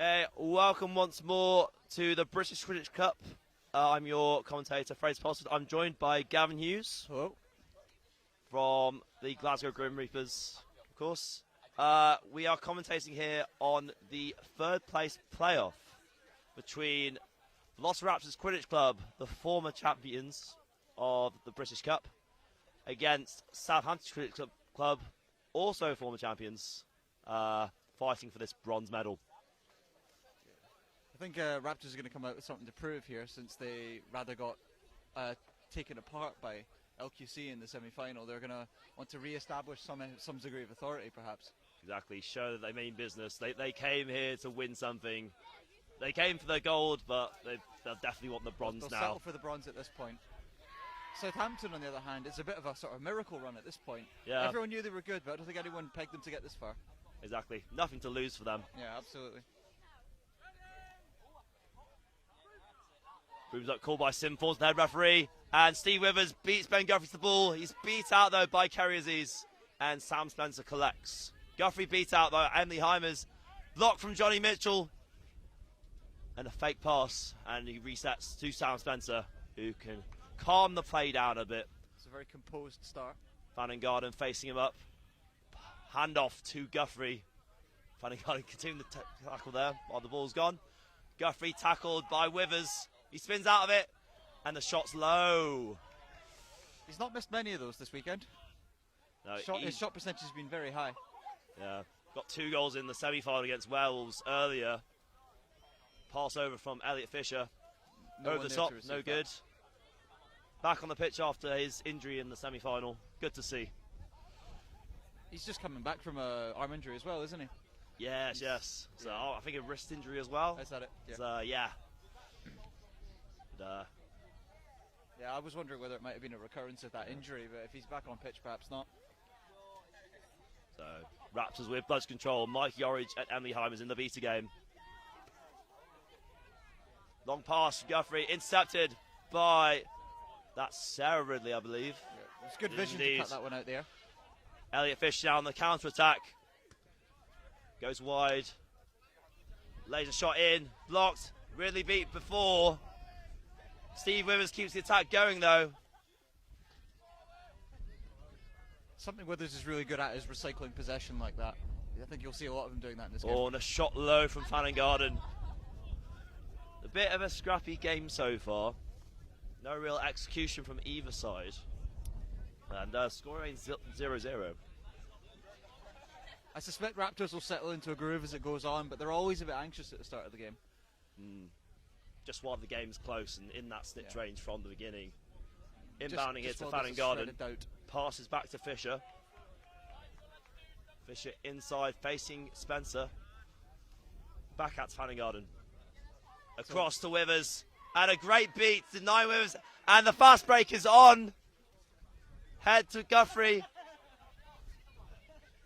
Okay, welcome once more to the British Quidditch Cup. I'm your commentator, Fraser Posted. I'm joined by Gavin Hughes. Hello. From the Glasgow Grim Reapers, of course. We are commentating here on the third place playoff between Velociraptors Quidditch Club, the former champions of the British Cup, against Southampton Quidditch Club, also former champions, fighting for this bronze medal. I think Raptors are going to come out with something to prove here, since they rather got taken apart by LQC in the semi-final. They're going to want to re-establish some degree of authority, perhaps. Exactly, show that they mean business. They came here to win something. They came for the gold, but they'll definitely want the bronze they'll now. Settle for the bronze at this point. Southampton, on the other hand, it's a bit of a sort of miracle run at this point. Yeah. Everyone knew they were good, but I don't think anyone pegged them to get this far. Exactly, nothing to lose for them. Yeah, absolutely. Brooms up called by Sim Falls, the head referee, and Steve Withers beats Ben Guthrie to the ball. He's beat out though by Kerry Aziz, and Sam Spencer collects. Guthrie beat out though. Emily Heimers, block from Johnny Mitchell, and a fake pass, and he resets to Sam Spencer, who can calm the play down a bit. It's a very composed start. Fanning Garden facing him up. Hand off to Guthrie. Fanning Garden continuing the tackle there while the ball's gone. Guthrie tackled by Withers. He spins out of it, and the shot's low. He's not missed many of those this weekend. No, his shot percentage has been very high. Yeah, got 2 goals in the semi-final against Wales earlier. Pass over from Elliot Fisher. Over the top, no good. Back on the pitch after his injury in the semi-final. Good to see. He's just coming back from an arm injury as well, isn't he? Yes. So I think a wrist injury as well. Is that it? Yeah. So, yeah. Yeah, I was wondering whether it might have been a recurrence of that injury, but if he's back on pitch, perhaps not. So, Raptors with blood control. Mike Yorridge and Emily Heimers in the beta game. Long pass, Guthrie, intercepted by, that's Sarah Ridley, I believe. Yeah, it's good vision to cut that one out there. Elliot Fish now on the counter-attack. Goes wide. Laser shot in, blocked. Ridley beat before. Steve Withers keeps the attack going, though. Something Withers is really good at is recycling possession like that. I think you'll see a lot of him doing that in this game. Oh, and a shot low from Fanning Garden. A bit of a scrappy game so far. No real execution from either side. And score remains 0-0. I suspect Raptors will settle into a groove as it goes on, but they're always a bit anxious at the start of the game. Just while the game's close and in that snitch range from the beginning. Inbounding just it to while Fanning there's a shred Garden. of doubt. Passes back to Fisher. Fisher inside facing Spencer. Back at Fanning Garden. Across to Withers. And a great beat to 9 Withers. And the fast break is on. Head to Guthrie.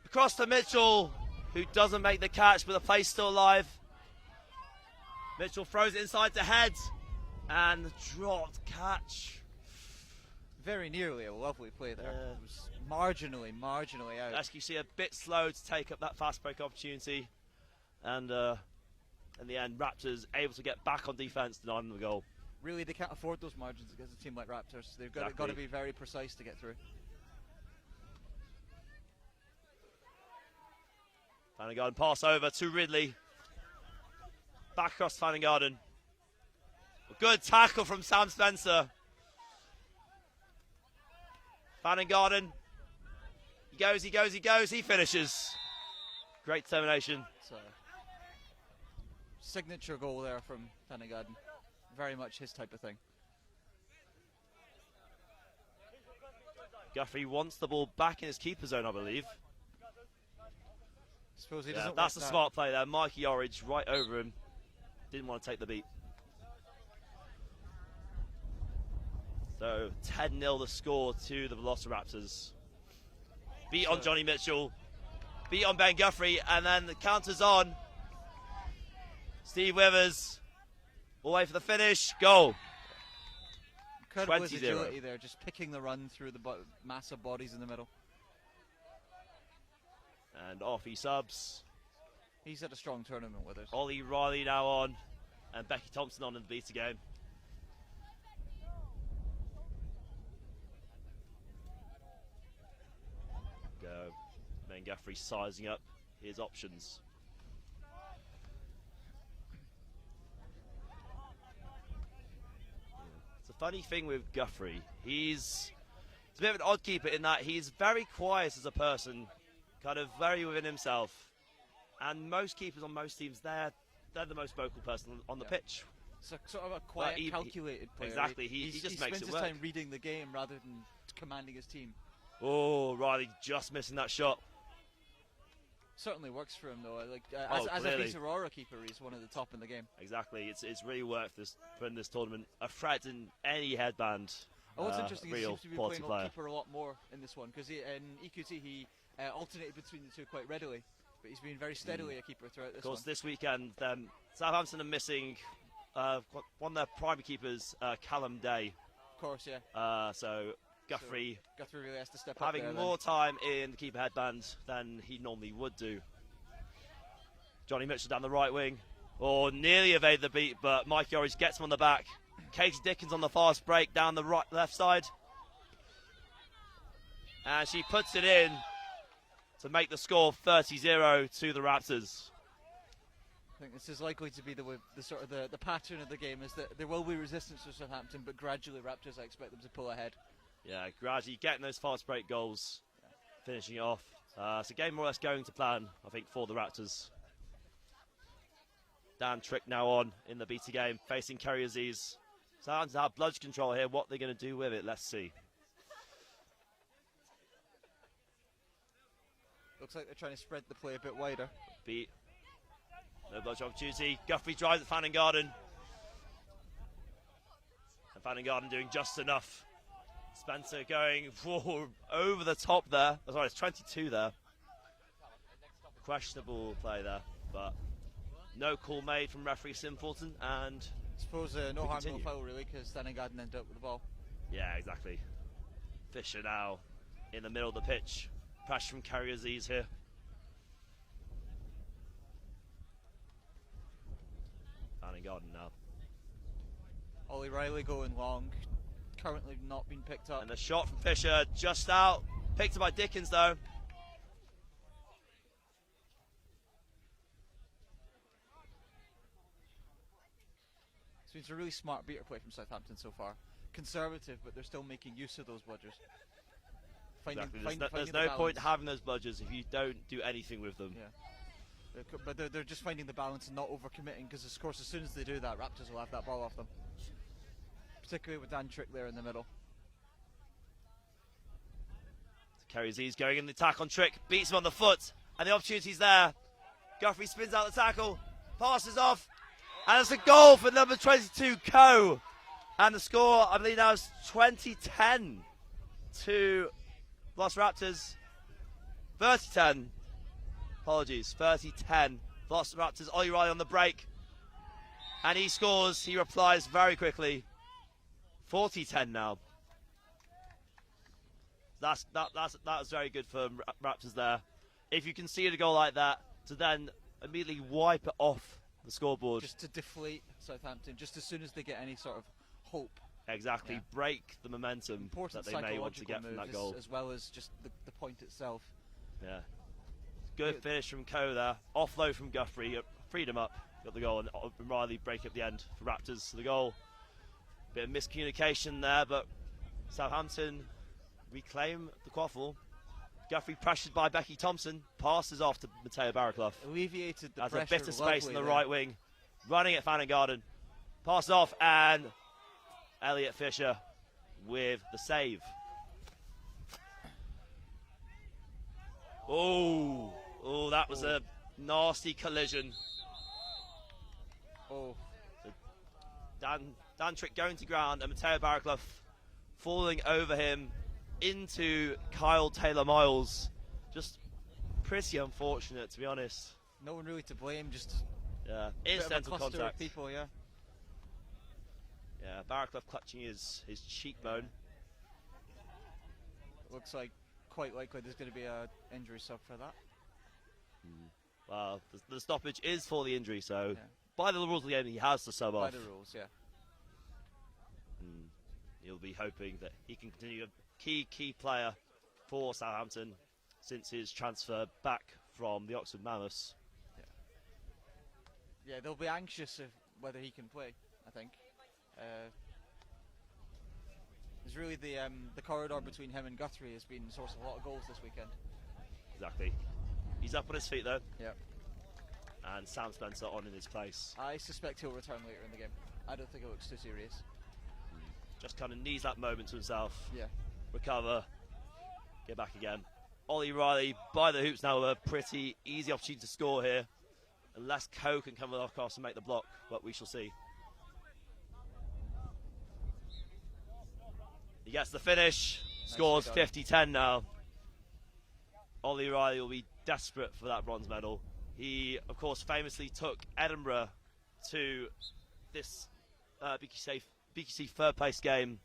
Across to Mitchell, who doesn't make the catch, but the play's still alive. Mitchell throws it inside to Head. And the dropped catch. Very nearly a lovely play there. It was marginally out. SQC a bit slow to take up that fast break opportunity. And in the end, Raptors able to get back on defence, denying them the goal. Really, they can't afford those margins against a team like Raptors. They've got to be very precise to get through. Fanning Garden pass over to Ridley. Back across Fanning Garden. A good tackle from Sam Spencer. Fanning Garden. He goes, he finishes. Great determination. It's a signature goal there from Fanning Garden. Very much his type of thing. Guthrie wants the ball back in his keeper zone, I believe. Suppose he doesn't. That's a smart play there. Mikey Orridge right over him. Didn't want to take the beat. So 10-0 the score to the Velociraptors. Beat on Johnny Mitchell. Beat on Ben Guthrie. And then the counter's on. Steve Withers. All the way for the finish. Goal. Incredible his agility there, just picking the run through the massive bodies in the middle. And off he subs. He's had a strong tournament with us. Ollie Riley now on, and Becky Thompson on in the beta game. Go. Main Guthrie sizing up his options. It's a funny thing with Guthrie. He's a bit of an odd keeper in that he's very quiet as a person, kind of very within himself. And most keepers on most teams, they're the most vocal person on the pitch. So, sort of a quiet, calculated player. Exactly, he just makes it work. He spends his time reading the game rather than commanding his team. Oh, Riley just missing that shot. Certainly works for him though. Like as really. a Beat Aurora keeper, he's one of the top in the game. Exactly, it's really worked for in this tournament. A threat in any headband. What's interesting is he seems to be playing player. keeper a lot more in this one, because in EQT he alternated between the two quite readily, but he's been very steadily a keeper throughout this one. Of course, this weekend Southampton are missing one of their primary keepers, Callum Day. Of course, yeah. So Guthrie really has to step up having more time in the keeper headband than he normally would do. Johnny Mitchell down the right wing. Oh, nearly evaded the beat, but Mikey Orridge gets him on the back. Katie Dickens on the fast break down the left side. And she puts it in to make the score 30-0 to the Raptors. I think this is likely to be the sort of the pattern of the game, is that there will be resistance to Southampton, but gradually Raptors, I expect them to pull ahead. Yeah, gradually getting those fast break goals, finishing it off. It's a game more or less going to plan, I think, for the Raptors. Dan Trick now on in the beta game, facing Kerry Aziz. Southampton have bludge control here. What they're going to do with it, let's see. Looks like they're trying to spread the play a bit wider. Beat. No bludge opportunity. Guthrie drives at Fanning Garden. And Fanning Garden doing just enough. Spencer going over the top there. Oh, sorry, it's 22 there. Questionable play there, but no call made from referee Sim Fulton, and I suppose no harm, no foul really, because Fanning Garden ended up with the ball. Yeah, exactly. Fisher now in the middle of the pitch. Pressure from Kerry Aziz here. Fanning Garden now. Ollie Riley going long. Currently not been picked up. And the shot from Fisher just out. Picked up by Dickens though. So it's a really smart beater play from Southampton so far. Conservative, but they're still making use of those bludgers. There's no point having those bludgers if you don't do anything with them. Yeah. But they're just finding the balance and not overcommitting, because of course as soon as they do that, Raptors will have that ball off them. Particularly with Dan Trick there in the middle. Kerry Aziz going in the attack on Trick, beats him on the foot, and the opportunity's there. Guthrie spins out the tackle, passes off, and it's a goal for number 22, Coe. And the score, I believe now, is 20-10 to Velociraptors. 30-10. Apologies, 30-10. Velociraptors, Ollie Riley on the break. And he scores, he replies very quickly. 40-10 now. That was very good for Raptors there. If you concede a goal like that, to then immediately wipe it off the scoreboard. Just to deflate Southampton, just as soon as they get any sort of hope. Exactly, break the momentum important that they may want to get from that goal. As well as just the point itself. Yeah. Good finish from Coe there. Offload from Guthrie, freed him up, got the goal, and Riley break at the end for Raptors. The goal, bit of miscommunication there, but Southampton reclaim the quaffle. Guthrie pressured by Becky Thompson, passes off to Mateo Barraclough. Alleviated the pressure. Has a bit of space in the there. right wing, running at Fanning Garden. Pass off, and Elliot Fisher with the save. Oh, that was a nasty collision. Oh. So Dan Trick going to ground, and Mateo Baraclough falling over him into Kyle Taylor-Miles. Just pretty unfortunate, to be honest. No one really to blame, just incidental contact. People, yeah. Yeah, Baraclough clutching his cheekbone. Looks like quite likely there's going to be an injury sub for that. Well, the stoppage is for the injury, so Yeah. by the rules of the game, he has to sub By off. the rules, yeah. He'll be hoping that he can continue a key player for Southampton since his transfer back from the Oxford Mammoths. Yeah, they'll be anxious of whether he can play, I think. It's really the corridor between him and Guthrie has been the source of a lot of goals this weekend. Exactly. He's up on his feet though. Yeah. And Sam Spencer on in his place. I suspect he'll return later in the game. I don't think it looks too serious. Just kind of needs that moment to himself. Yeah. Recover. Get back again. Ollie Riley by the hoops now with a pretty easy opportunity to score here. Unless Coe can come across and make the block, but we shall see. He gets the finish. Scores 50-10 now. Ollie Riley will be desperate for that bronze medal. He, of course, famously took Edinburgh to this BQC third place game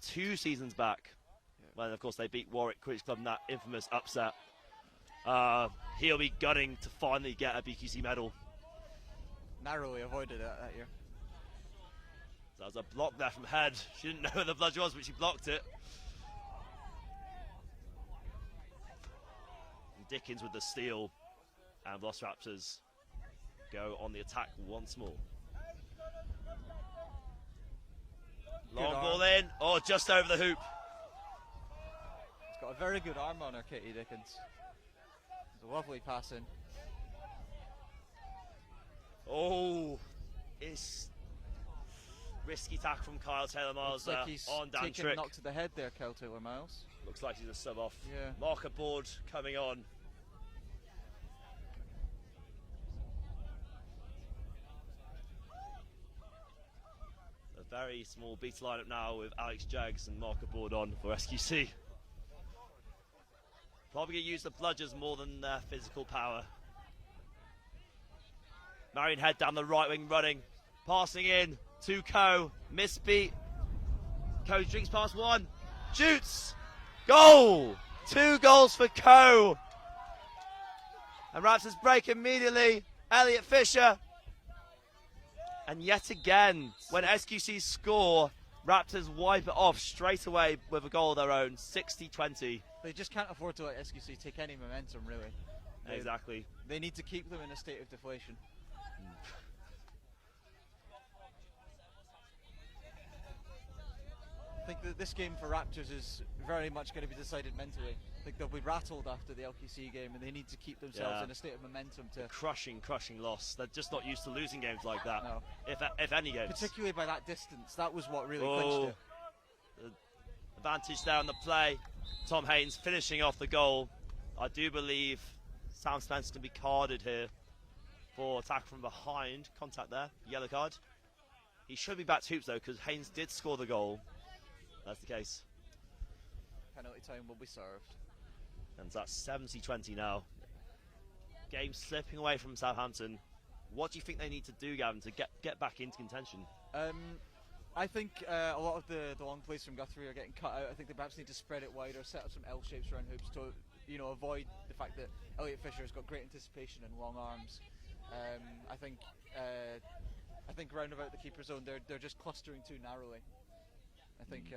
2 seasons back, when, of course, they beat Warwick Cricket Club in that infamous upset. He'll be gunning to finally get a BQC medal. Narrowly avoided it that year. So that was a block there from Head. She didn't know where the bludge was, but she blocked it. And Dickens with the steal, and Velociraptors go on the attack once more. Long ball in, oh, just over the hoop. He's got a very good arm on her, Katie Dickens. It's a lovely pass in. Oh, it's risky tackle from Kyle Taylor-Miles Looks there like he's on Dan taken a Trick. knock to the head there, Kyle Taylor-Miles. Looks like he's a sub off. Yeah. Marker board coming on. A very small beta lineup now with Alex Jaggs and marker board on for SQC. Probably going to use the bludgers more than their physical power. Marion Head down the right wing running. Passing in to Coe. Misbeat. Coe drinks past one. Shoots. Goal. 2 goals for Coe. And Raptors break immediately. Elliot Fisher. And yet again, when SQC score, Raptors wipe it off straight away with a goal of their own. 60-20. They just can't afford to let SQC take any momentum, really. Exactly. They need to keep them in a state of deflation. I think that this game for Raptors is very much going to be decided mentally. I think they'll be rattled after the LQC game, and they need to keep themselves in a state of momentum to... Crushing loss. They're just not used to losing games like that. No. If any games. Particularly by that distance. That was what really clinched it. Advantage there on the play. Tom Haynes finishing off the goal. I do believe Sam Spencer can be carded here for attack from behind. Contact there. Yellow card. He should be back to hoops though, because Haynes did score the goal. That's the case. Penalty time will be served. And that's 70-20 now. Game slipping away from Southampton. What do you think they need to do, Gavin, to get back into contention? I think a lot of the long plays from Guthrie are getting cut out. I think they perhaps need to spread it wider, set up some L shapes around hoops to, avoid the fact that Elliot Fisher has got great anticipation and long arms. I think round about the keeper zone, they're just clustering too narrowly. I think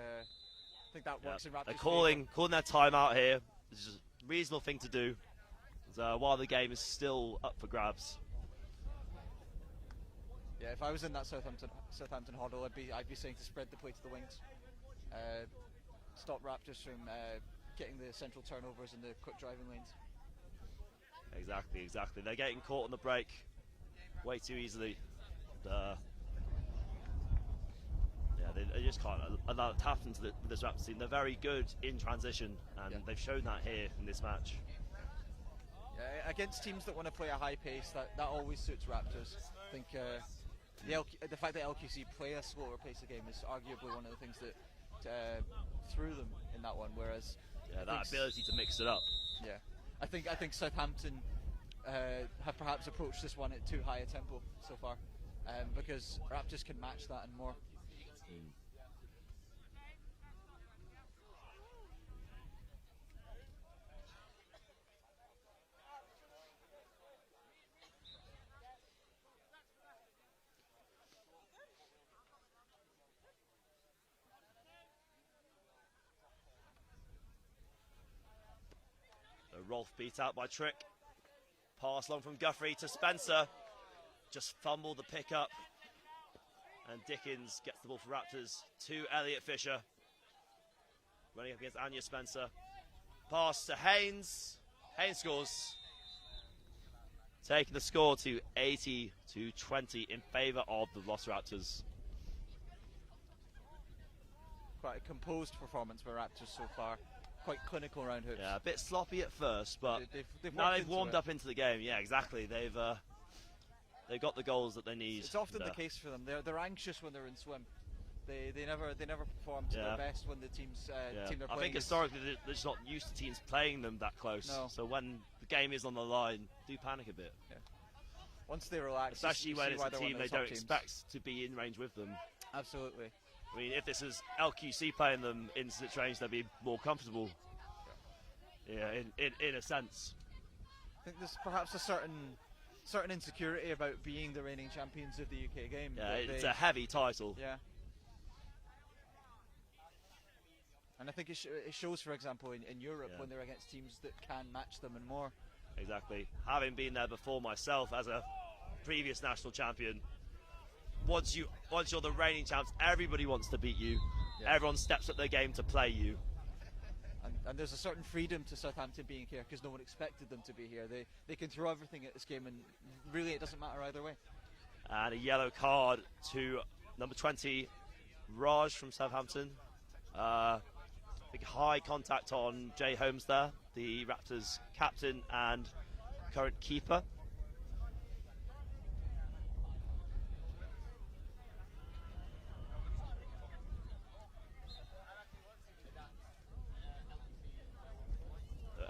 that works in Raptors. They're calling their timeout here. This is a reasonable thing to do, while the game is still up for grabs. Yeah, if I was in that Southampton huddle, I'd be saying to spread the play to the wings, stop Raptors from getting the central turnovers and the quick driving lanes. Exactly. They're getting caught on the break way too easily. They just can't allow it to happen to this Raptors team. They're very good in transition, and they've shown that here in this match. Yeah, against teams that want to play a high pace, that always suits Raptors. I think the fact that LQC play a slower pace of game is arguably one of the things that threw them in that one. Whereas that ability to mix it up. Yeah, I think Southampton have perhaps approached this one at too high a tempo so far, because Raptors can match that and more. Rolf beat out by Trick. Pass long from Guthrie to Spencer. Just fumbled the pickup. And Dickens gets the ball for Raptors to Elliot Fisher. Running up against Anya Spencer. Pass to Haynes. Haynes scores. Taking the score to 80-20 in favour of the Velociraptors. Quite a composed performance by Raptors so far. Quite clinical around hoops. Yeah, a bit sloppy at first, but they've now they've warmed up into the game. Yeah, exactly. They've got the goals that they need. It's often the case for them. They're anxious when they're in swim. They never perform to their best when the team they're playing. I think historically they're just not used to teams playing them that close. No. So when the game is on the line, do panic a bit. Yeah. Once they relax, especially when it's a team they don't expect to be in range with them. Absolutely. I mean, if this is LQC playing them in such range, they'd be more comfortable. Yeah, in a sense. I think there's perhaps a certain insecurity about being the reigning champions of the UK game. Yeah, it's a heavy title. Yeah. And I think it shows, for example, in Europe when they're against teams that can match them and more. Exactly. Having been there before myself as a previous national champion, once you're the reigning champs, everybody wants to beat you. Yeah. Everyone steps up their game to play you. And there's a certain freedom to Southampton being here because no one expected them to be here. They can throw everything at this game and really it doesn't matter either way. And a yellow card to number 20, Raj from Southampton. Big high contact on Jay Holmes there, the Raptors captain and current keeper.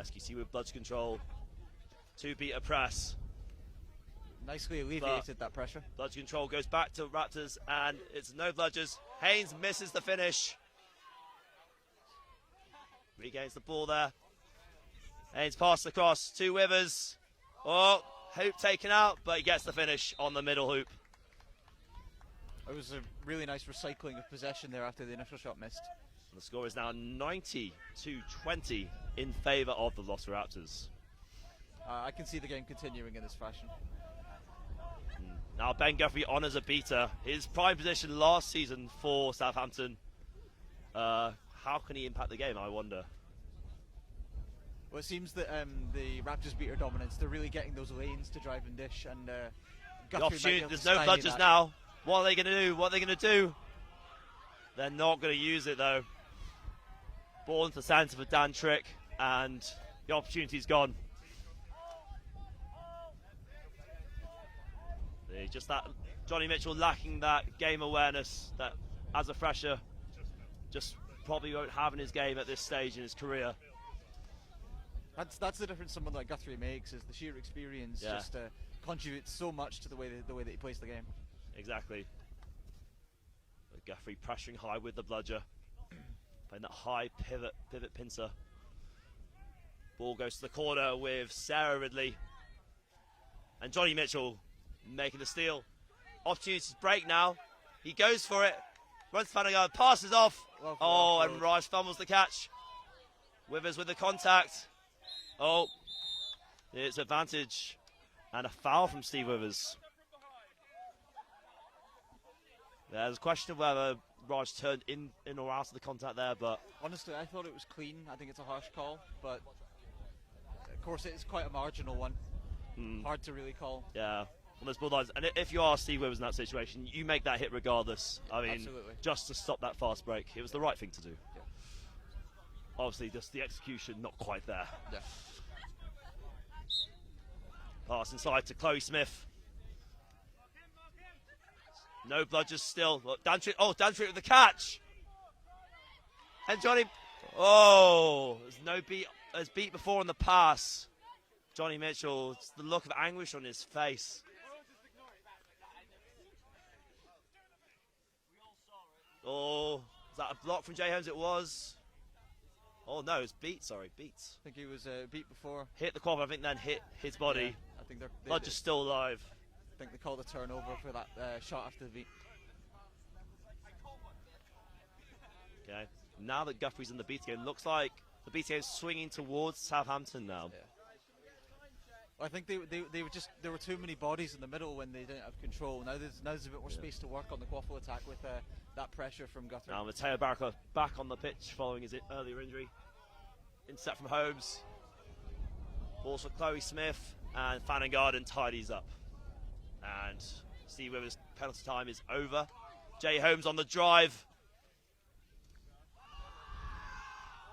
SQC with bludge control. 2-beater press. Nicely alleviated that pressure. Bludge control goes back to Raptors and it's no bludgers. Haynes misses the finish. Regains the ball there. Haynes passed across to Withers. Oh, hoop taken out, but he gets the finish on the middle hoop. It was a really nice recycling of possession there after the initial shot missed. And the score is now 90-20 in favour of the Velociraptors. I can see the game continuing in this fashion. Now Ben Guthrie honours a beater. His prime position last season for Southampton. How can he impact the game, I wonder? Well, it seems that the Raptors beat their dominance. They're really getting those lanes to drive and dish. And the opportunity, there's no bludgers now. What are they going to do? What are they going to do? They're not going to use it, though. Ball into the centre for Dan Trick, and the opportunity's gone. Just that Johnny Mitchell lacking that game awareness that, as a fresher, just probably won't have in his game at this stage in his career. That's the difference someone like Guthrie makes, is the sheer experience just contributes so much to the way that he plays the game. Exactly. Guthrie pressuring high with the bludger, playing that high pivot pincer. Ball goes to the corner with Sarah Ridley, and Johnny Mitchell making the steal. Opportunities break now. He goes for it. Runs Flanagan, passes off. And Raj fumbles the catch. Withers with the contact. Oh, it's advantage. And a foul from Steve Withers. There's a question of whether Raj turned in or out of the contact there, but... Honestly, I thought it was clean. I think it's a harsh call, but of course it's quite a marginal one. Hard to really call. Yeah. On those borderlines, and if you are Steve Withers in that situation, you make that hit regardless. I mean, absolutely. Just to stop that fast break, it was the right thing to do. Yeah. Obviously, just the execution not quite there. Yeah. Pass inside to Chloe Smith. No bludgers still. Look, Dan Trick with the catch. And Johnny. Oh, there's no beat. There's beat before on the pass. Johnny Mitchell, it's the look of anguish on his face. Oh, is that a block from Jay Holmes? It was. Oh no, it's beat. Sorry, beats. I think he was beat before. Hit the quad, I think, then hit his body. Yeah, I think Bludger's still alive. I think they called a turnover for that shot after the beat. Okay. Now that Guthrie's in the beat again, looks like the BTA is swinging towards Southampton now. Yeah. I think there were too many bodies in the middle when they didn't have control. Now there's a bit more space to work on the quaffle attack with that pressure from Guthrie. Now Matteo Baraclough back on the pitch following his earlier injury. Intercept from Holmes. Balls for Chloe Smith, and Fanning Garden tidies up. And Steve Wimmer's penalty time is over. Jay Holmes on the drive.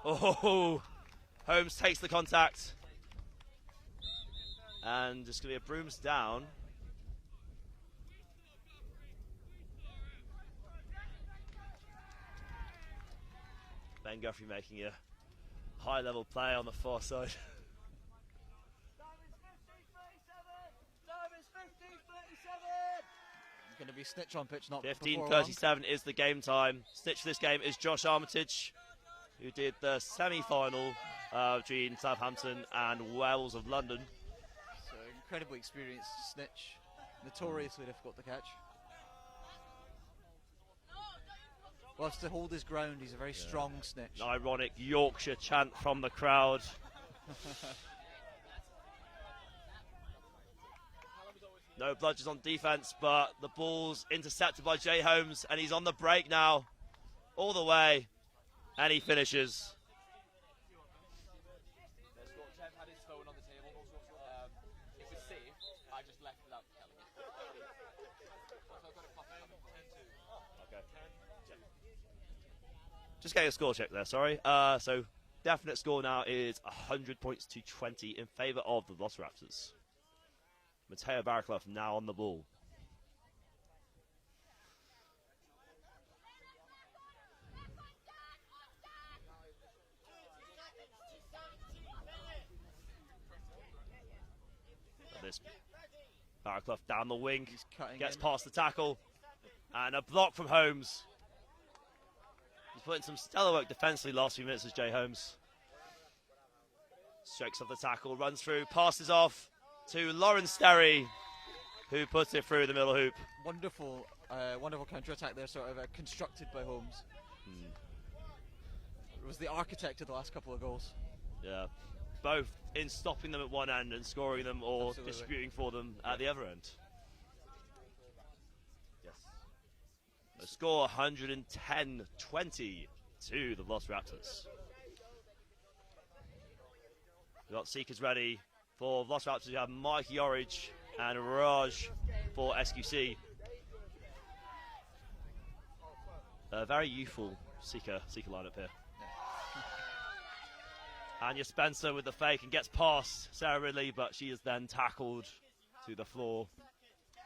Oh, Holmes takes the contact. And just going to be a brooms down. Ben Guthrie making a high-level play on the far side. Going to be Snitch on pitch, not 15:37 is the game time. Snitch for this game is Josh Armitage, who did the semi-final between Southampton and Wells of London. So incredibly experienced Snitch, notoriously difficult to catch. Loves to hold his ground. He's a very strong Snitch. An ironic Yorkshire chant from the crowd. No bludgers on defence, but the ball's intercepted by Jay Holmes, and he's on the break now, all the way, and he finishes. Jeff had his phone on the table. It was safe. I just left without telling him. Okay. Just getting a score check there, sorry. So definite score now is 100 points to 20 in favour of the Velociraptors. Matteo Baraclough now on the ball. This Baraclough down the wing, gets past the tackle, and a block from Holmes. He's put in some stellar work defensively last few minutes as Jay Holmes. Strikes off the tackle, runs through, passes off to Lauren Sterry, who puts it through the middle hoop. Wonderful, wonderful counter-attack there, sort of constructed by Holmes. It was the architect of the last couple of goals. Yeah, both in stopping them at one end and scoring them, or Absolutely. distributing for them at the other end. Yes. The score 110-20 to the Velociraptors. We've got Seekers ready. For Velociraptors, we have Mike Yorridge and Raj for SQC. A very youthful Seeker lineup here. Anya Spencer with the fake and gets past Sarah Ridley, but she is then tackled to the floor.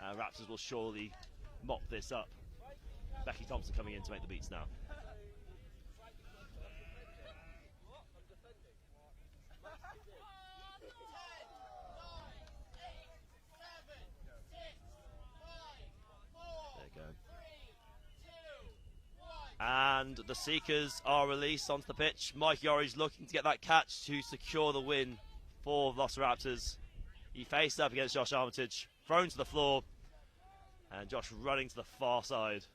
Raptors will surely mop this up. Becky Thompson coming in to make the beats now. And the Seekers are released onto the pitch. Mike Yorridge looking to get that catch to secure the win for Velociraptors. He faced up against Josh Armitage, thrown to the floor, and Josh running to the far side.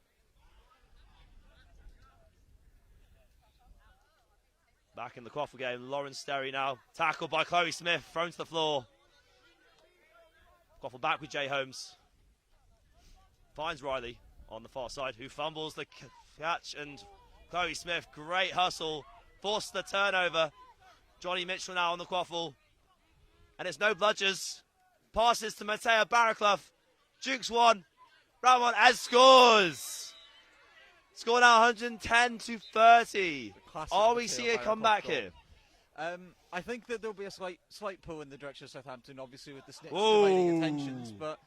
Back in the quaffle game, Lauren Sterry now. Tackled by Chloe Smith, thrown to the floor. Quaffle back with Jay Holmes. Finds Riley on the far side, who fumbles the catch, and Chloe Smith, great hustle, forced the turnover. Johnny Mitchell now on the quaffle, and it's no bludgers. Passes to Matteo Baraclough, jukes one, Ramon as scores. Score now 110-30. Are we seeing a comeback here? I think that there'll be a slight pull in the direction of Southampton, obviously with the Snitch dividing attentions, but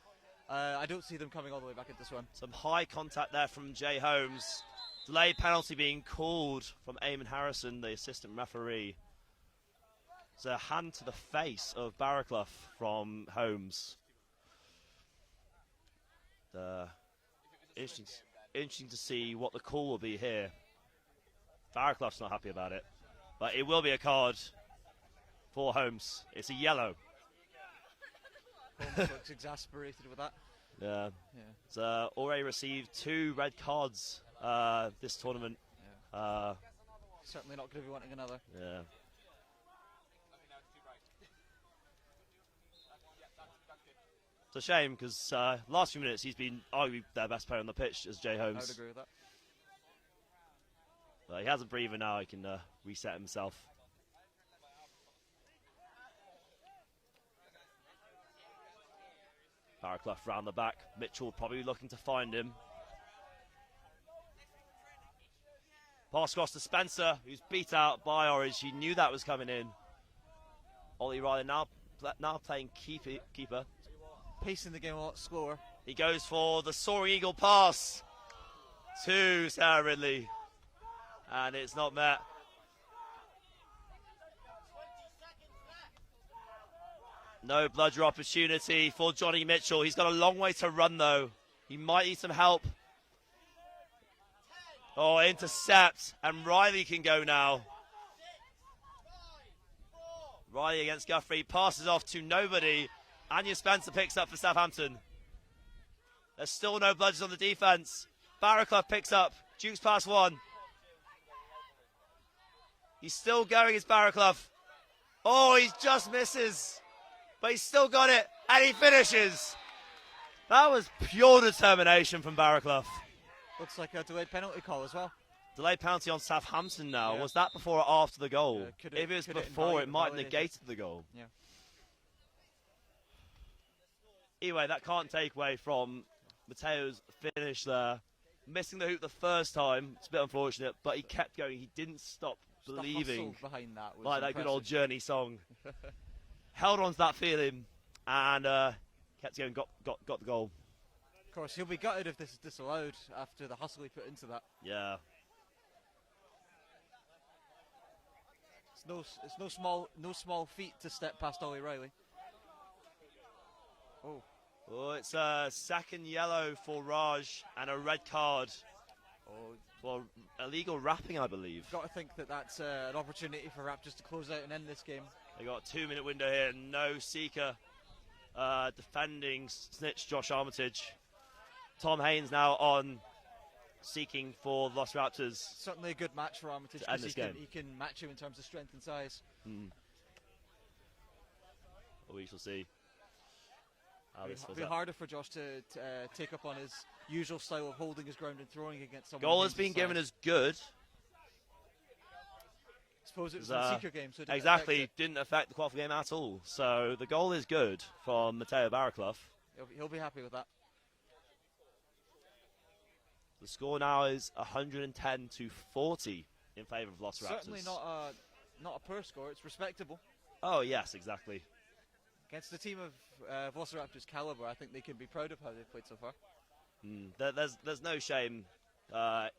I don't see them coming all the way back into this one. Some high contact there from Jay Holmes. Delayed penalty being called from Eamon Harrison, the assistant referee. It's a hand to the face of Baraclough from Holmes. Interesting to see what the call will be here. Baraclough's not happy about it, but it will be a card for Holmes. It's a yellow. Holmes looks exasperated with that. Yeah. It's already received 2 red cards this tournament. Certainly not going to be wanting another. Yeah. It's a shame because last few minutes he's been arguably their best player on the pitch as Jay Holmes. I would agree with that. But he has a breather now. He can reset himself. Barraclough round the back. Mitchell probably looking to find him. Pass across to Spencer, who's beat out by Orange. He knew that was coming in. Ollie Riley now playing keeper. Pacing the game a lot slower. He goes for the soaring eagle pass to Sarah Ridley. And it's not met. No bludger opportunity for Johnny Mitchell. He's got a long way to run, though. He might need some help. Oh, intercept. And Riley can go now. Riley against Guthrie. Passes off to nobody. Anya Spencer picks up for Southampton. There's still no bludgers on the defence. Barraclough picks up. Duke's pass one. He's still going, it's Barraclough. Oh, he just misses. But he's still got it, and he finishes. That was pure determination from Barraclough. Looks like a delayed penalty call as well. Delayed penalty on Southampton now. Yeah. Was that before or after the goal? If If it was before, it might have negated the goal. Yeah. Anyway, that can't take away from Mateo's finish there. Missing the hoop the first time, it's a bit unfortunate, but he kept going. He didn't stop believing. The hustle behind that was Like that good old impressive. Journey song. Held on to that feeling and kept going, got the goal. Of course, he'll be gutted if this is disallowed after the hustle he put into that. Yeah. It's no small feat to step past Ollie Riley. Oh, Oh, it's a second yellow for Raj and a red card for illegal wrapping, I believe. got to think that that's an opportunity for Raptors to close out and end this game. They got a 2-minute window here. No seeker defending snitch Josh Armitage. Tom Haynes now on seeking for the Velociraptors. Certainly a good match for Armitage To end because this game. he can match you in terms of strength and size. Well, we shall see how this It'll fills be out. harder for Josh to take up on his usual style of holding his ground and throwing against someone. Goal of has his been given size. as good. I suppose it was Uh, a secret game, so it didn't Exactly, affect didn't affect the qualifier game at all. So the goal is good from Mateo Barraclough. it. He'll be happy with that. The score now is 110-40 in favour of Velociraptors. Certainly not a poor score. It's respectable. Oh yes, exactly. Against a team of Velociraptors caliber, I think they can be proud of how they've played so far. There's no shame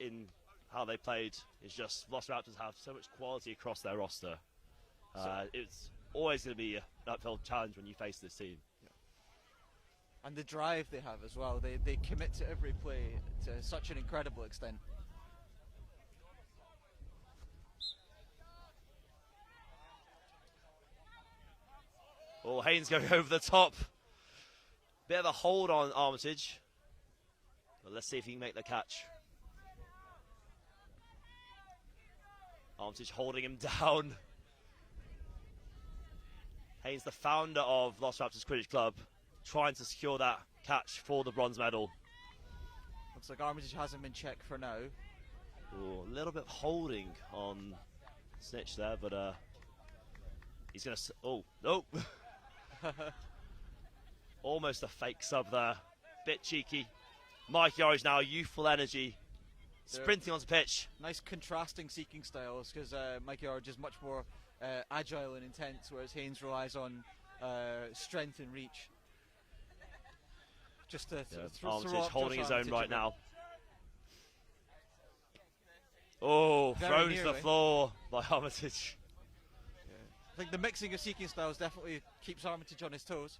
in how they played. It's just Velociraptors have so much quality across their roster. It's always going to be an uphill challenge when you face this team. And the drive they have as well. They commit to every play to such an incredible extent. Oh, Haynes going over the top. Bit of a hold on Armitage. But let's see if he can make the catch. Armitage holding him down. Haynes, the founder of Velociraptors Quidditch Club, trying to secure that catch for the bronze medal. Looks like Armitage hasn't been checked for now. Ooh, a little bit of holding on Snitch there, but he's going to... Oh, nope. Almost a fake sub there. Bit cheeky. Mikey Orange now, youthful energy. Sprinting onto pitch. Nice contrasting seeking styles because Mikey Orange is much more agile and intense, whereas Haynes relies on strength and reach. Just to Armitage throw up holding Josh his own Armitage right a bit. now. Oh, Very thrown to the nearly. floor by Armitage. I think the mixing of seeking styles definitely keeps Armitage on his toes.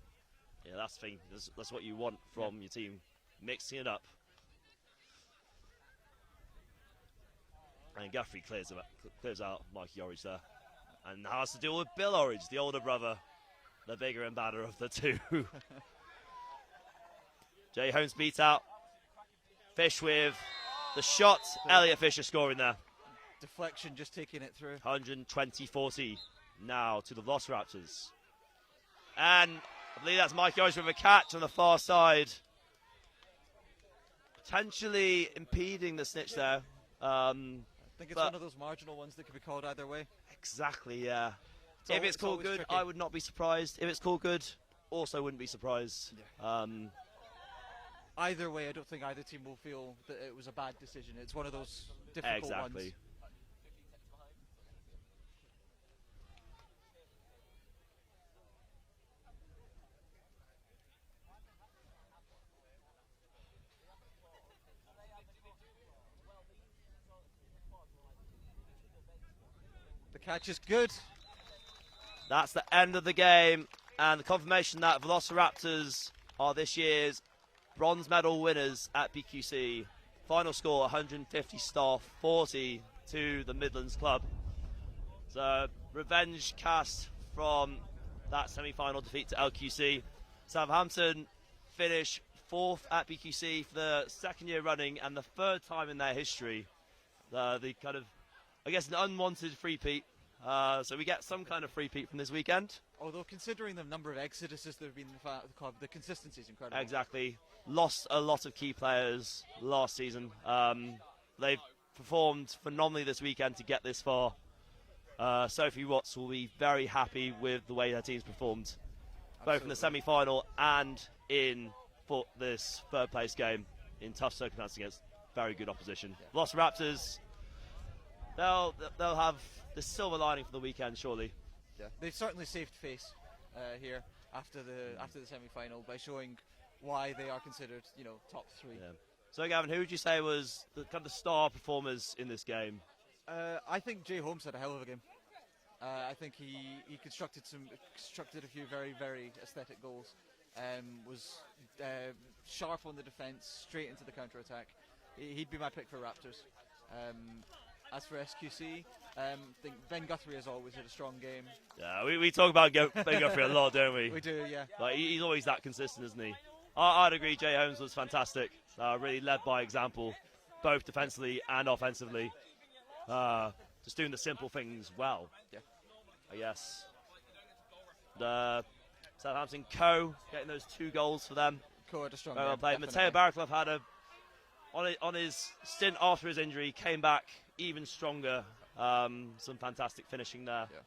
Yeah, that's the thing. That's what you want from your team. Mixing it up. And Guthrie clears out Mikey Orange there. And now has to deal with Bill Orange, the older brother. The bigger and badder of the two. Jay Holmes beats out. Fish with the shot. Elliot Fisher scoring there. Deflection just taking it through. 120-40 now to the Velociraptors. And I believe that's Mike Osh with a catch on the far side. Potentially impeding the snitch there. I think it's one of those marginal ones that could be called either way. Exactly, yeah. If it's called good, tricky. I would not be surprised. If it's called good, also wouldn't be surprised. Yeah. Either way, I don't think either team will feel that it was a bad decision. It's one of those difficult ones. The catch is good. That's the end of the game, and the confirmation that Velociraptors are this year's bronze medal winners at BQC. Final score 150 staff, 40 to the Midlands club. So revenge cast from that semi-final defeat to LQC. Southampton finish 4th at BQC for the 2nd year running and the 3rd time in their history. The kind of, I guess, an unwanted three-peat. So we get some kind of three-peat from this weekend. Although considering the number of exoduses that have been in the club, the consistency is incredible. Exactly. Lost a lot of key players last season. They've performed phenomenally this weekend to get this far. Sophie Watts will be very happy with the way her team's performed, both in the semi-final and in for this 3rd place game in tough circumstances against very good opposition. Yeah. Velociraptors, they'll have the silver lining for the weekend, surely. Yeah, they've certainly saved face here after the semi-final by showing why they are considered, top 3. Yeah. So, Gavin, who would you say was the kind of star performers in this game? I think Jay Holmes had a hell of a game. I think he constructed a few very, very aesthetic goals. Was sharp on the defence, straight into the counter-attack. He'd be my pick for Raptors. As for SQC, I think Ben Guthrie has always had a strong game. Yeah, we talk about Ben Guthrie a lot, don't we? We do, yeah. Like, he's always that consistent, isn't he? I'd agree. Jay Holmes was fantastic. Really led by example, both defensively and offensively. Just doing the simple things well. Yeah. I guess. The Southampton Co getting those 2 goals for them. Co had a strong Very well game. played. Mateo Baraclov had on his stint after his injury, came back even stronger. Some fantastic finishing there. Yeah.